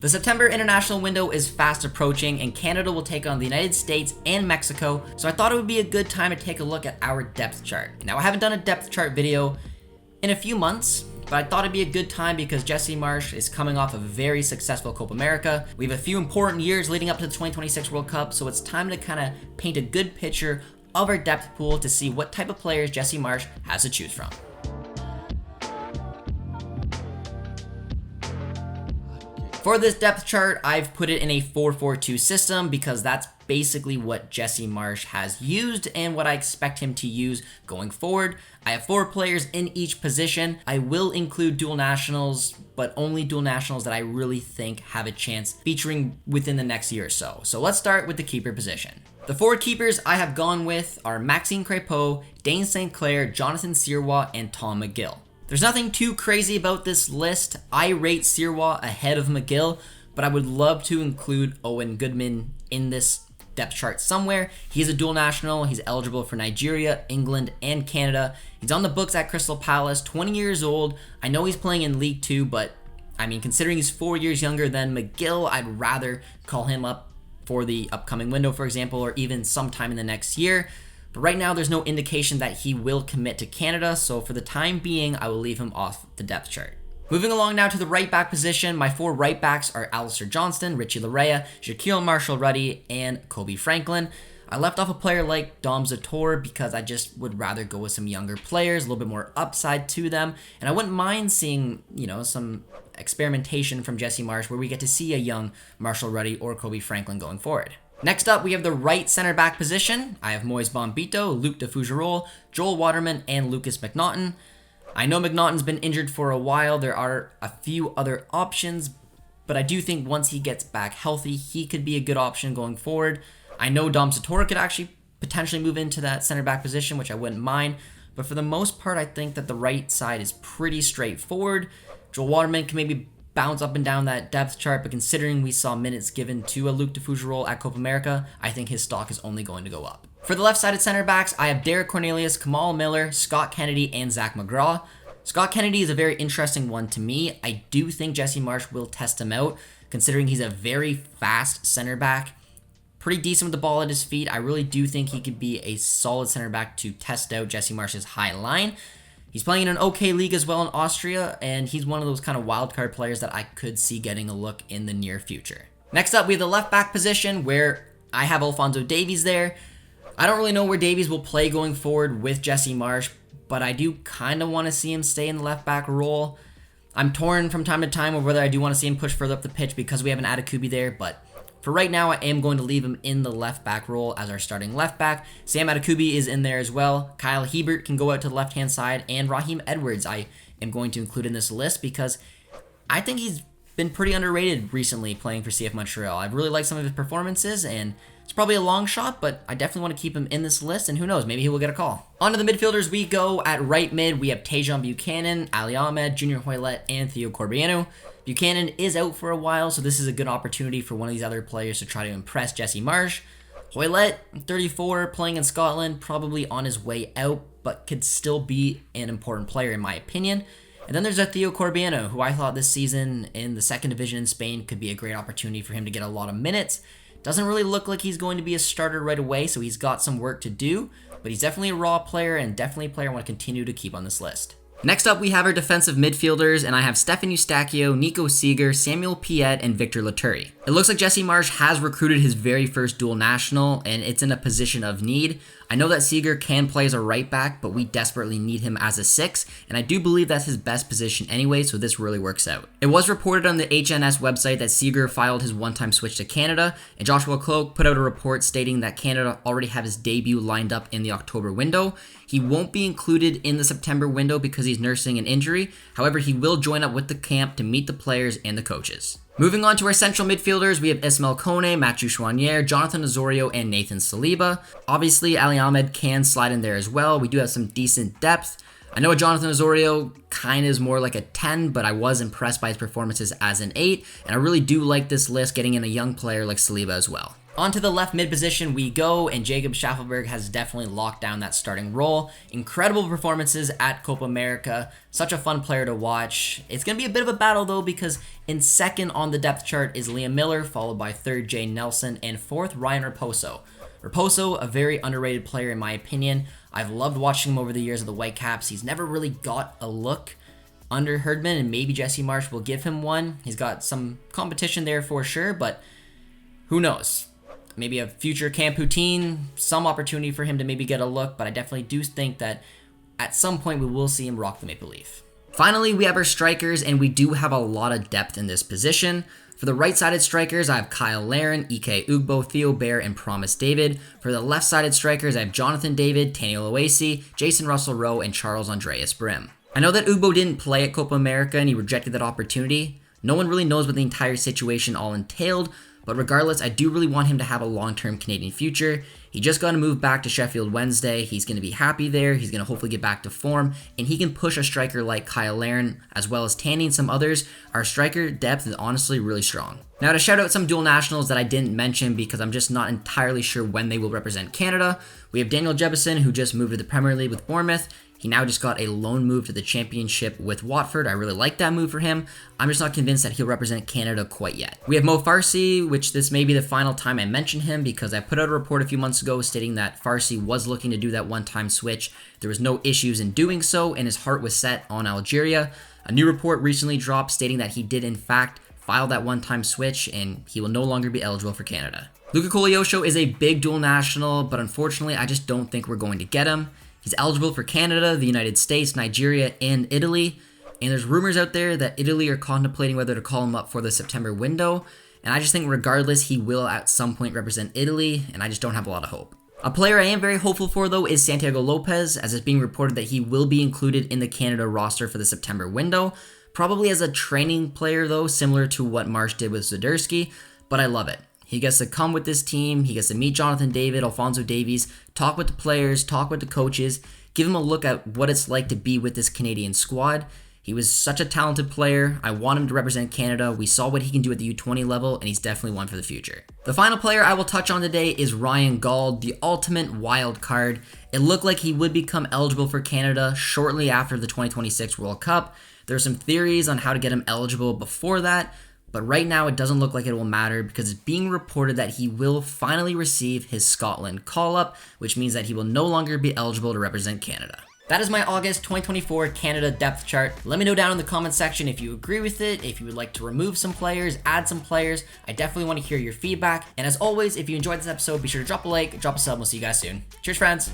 The September international window is fast approaching and Canada will take on the United States and Mexico, so I thought it would be a good time to take a look at our depth chart. Now, I haven't done a depth chart video in a few months, but I thought it'd be a good time because Jesse Marsch is coming off of a very successful Copa America. We have a few important years leading up to the 2026 World Cup, so it's time to kind of paint a good picture of our depth pool to see what type of players Jesse Marsch has to choose from. For this depth chart, I've put it in a 4-4-2 system because that's basically what Jesse Marsch has used and what I expect him to use going forward. I have 4 players in each position. I will include dual nationals, but only dual nationals that I really think have a chance featuring within the next year or so. So let's start with the keeper position. The 4 keepers I have gone with are Maxime Crépeau, Dane St. Clair, Jonathan Sirois, and Tom McGill. There's nothing too crazy about this list. I rate Sirois ahead of McGill, but I would love to include Owen Goodman in this depth chart somewhere. He's a dual national. He's eligible for Nigeria, England, and Canada. He's on the books at Crystal Palace, 20 years old. I know he's playing in League 2, but I mean, considering he's 4 years younger than McGill, I'd rather call him up for the upcoming window, for example, or even sometime in the next year. But right now, there's no indication that he will commit to Canada, so for the time being, I will leave him off the depth chart. Moving along now to the right back position, my 4 right backs are Alistair Johnston, Richie Laryea, Shaquille Marshall-Rutty, and Kobe Franklin. I left off a player like Dom Zator because I just would rather go with some younger players, a little bit more upside to them, and I wouldn't mind seeing, some experimentation from Jesse Marsch where we get to see a young Marshall-Rutty or Kobe Franklin going forward. Next up, we have the right center back position. I have Moise Bombito, Luc de Fougerolles, Joel Waterman, and Lucas McNaughton. I know McNaughton's been injured for a while. There are a few other options, but I do think once he gets back healthy, he could be a good option going forward. I know Dom Zator could actually potentially move into that center back position, which I wouldn't mind, but for the most part, I think that the right side is pretty straightforward. Joel Waterman can maybe bounce up and down that depth chart, but considering we saw minutes given to a Luc de Fougerolles at Copa America, I think his stock is only going to go up. For the left-sided center backs, I have Derek Cornelius, Kamal Miller, Scott Kennedy, and Zach McGraw. Scott Kennedy is a very interesting one to me. I do think Jesse Marsch will test him out, considering he's a very fast center back, pretty decent with the ball at his feet. I really do think he could be a solid center back to test out Jesse Marsch's high line. He's playing in an okay league as well in Austria, and he's one of those kind of wildcard players that I could see getting a look in the near future. Next up, we have the left back position where I have Alphonso Davies there. I don't really know where Davies will play going forward with Jesse Marsch, but I do kind of want to see him stay in the left back role. I'm torn from time to time over whether I do want to see him push further up the pitch because we have an Adekubi there, but for right now, I am going to leave him in the left back role as our starting left back. Sam Adekubi is in there as well. Kyle Hebert can go out to the left-hand side, and Raheem Edwards I am going to include in this list because I think he's been pretty underrated recently playing for CF Montreal. I've really liked some of his performances, and it's probably a long shot, but I definitely want to keep him in this list, and who knows, maybe he will get a call. On to the midfielders we go. At right mid, we have Tajon Buchanan, Ali Ahmed, Junior Hoilett, and Theo Corbiano. Buchanan is out for a while, so this is a good opportunity for one of these other players to try to impress Jesse Marsch. Hoilett, 34, playing in Scotland, probably on his way out, but could still be an important player in my opinion. And then there's a Theo Corbiano, who I thought this season in the second division in Spain could be a great opportunity for him to get a lot of minutes. Doesn't really look like he's going to be a starter right away, so he's got some work to do, but he's definitely a raw player and definitely a player I want to continue to keep on this list. Next up, we have our defensive midfielders, and I have Stefan Eustachio, Nico Seeger, Samuel Piette, and Victor Laturi. It looks like Jesse Marsch has recruited his very first dual national, and it's in a position of need. I know that Seeger can play as a right back, but we desperately need him as a 6, and I do believe that's his best position anyway, so this really works out. It was reported on the HNS website that Seeger filed his one-time switch to Canada, and Joshua Cloak put out a report stating that Canada already have his debut lined up in the October window. He won't be included in the September window because he's nursing an injury. However, he will join up with the camp to meet the players and the coaches. Moving on to our central midfielders, we have Ismail Kone, Mathieu Chouanière, Jonathan Osorio, and Nathan Saliba. Obviously, Ali Ahmed can slide in there as well. We do have some decent depth. I know Jonathan Osorio kind of is more like a 10, but I was impressed by his performances as an 8, and I really do like this list getting in a young player like Saliba as well. Onto the left mid position we go, and Jacob Schaffelberg has definitely locked down that starting role. Incredible performances at Copa America. Such a fun player to watch. It's going to be a bit of a battle though, because in second on the depth chart is Liam Miller, followed by third Jay Nelson, and fourth Ryan Raposo. Raposo, a very underrated player in my opinion. I've loved watching him over the years of the Whitecaps. He's never really got a look under Herdman, and maybe Jesse Marsch will give him one. He's got some competition there for sure, but who knows? Maybe a future Camp Poutine, some opportunity for him to maybe get a look, but I definitely do think that at some point we will see him rock the Maple Leaf. Finally, we have our strikers, and we do have a lot of depth in this position. For the right-sided strikers, I have Kyle Larin, Ike Ugbo, Theo Bair, and Promise David. For the left-sided strikers, I have Jonathan David, Taniel Oasi, Jason Russell-Rowe, and Charles Andreas Brim. I know that Ugbo didn't play at Copa America and he rejected that opportunity. No one really knows what the entire situation all entailed, but regardless, I do really want him to have a long-term Canadian future. He just got to move back to Sheffield Wednesday. He's going to be happy there. He's going to hopefully get back to form, and he can push a striker like Kyle Larin, as well as Tanny and some others. Our striker depth is honestly really strong. Now, to shout out some dual nationals that I didn't mention because I'm just not entirely sure when they will represent Canada, we have Daniel Jebison, who just moved to the Premier League with Bournemouth. He now just got a loan move to the championship with Watford. I really like that move for him. I'm just not convinced that he'll represent Canada quite yet. We have Mo Farsi, which this may be the final time I mention him because I put out a report a few months ago stating that Farsi was looking to do that one-time switch. There was no issues in doing so, and his heart was set on Algeria. A new report recently dropped stating that he did in fact file that one-time switch, and he will no longer be eligible for Canada. Luka Kolyosho is a big dual national, but unfortunately I just don't think we're going to get him. He's eligible for Canada, the United States, Nigeria, and Italy. And there's rumors out there that Italy are contemplating whether to call him up for the September window. And I just think regardless, he will at some point represent Italy, and I just don't have a lot of hope. A player I am very hopeful for, though, is Santiago Lopez, as it's being reported that he will be included in the Canada roster for the September window. Probably as a training player, though, similar to what Marsch did with Zdarsky, but I love it. He gets to come with this team, he gets to meet Jonathan David, Alphonso Davies, talk with the players, talk with the coaches, give him a look at what it's like to be with this Canadian squad. He was such a talented player. I want him to represent Canada. We saw what he can do at the U20 level, and he's definitely one for the future. The final player I will touch on today is Ryan Gauld, the ultimate wild card. It looked like he would become eligible for Canada shortly after the 2026 World Cup. There are some theories on how to get him eligible before that, but right now it doesn't look like it will matter because it's being reported that he will finally receive his Scotland call-up, which means that he will no longer be eligible to represent Canada. That is my August 2024 Canada depth chart. Let me know down in the comment section if you agree with it, if you would like to remove some players, add some players. I definitely want to hear your feedback. And as always, if you enjoyed this episode, be sure to drop a like, drop a sub, and we'll see you guys soon. Cheers, friends.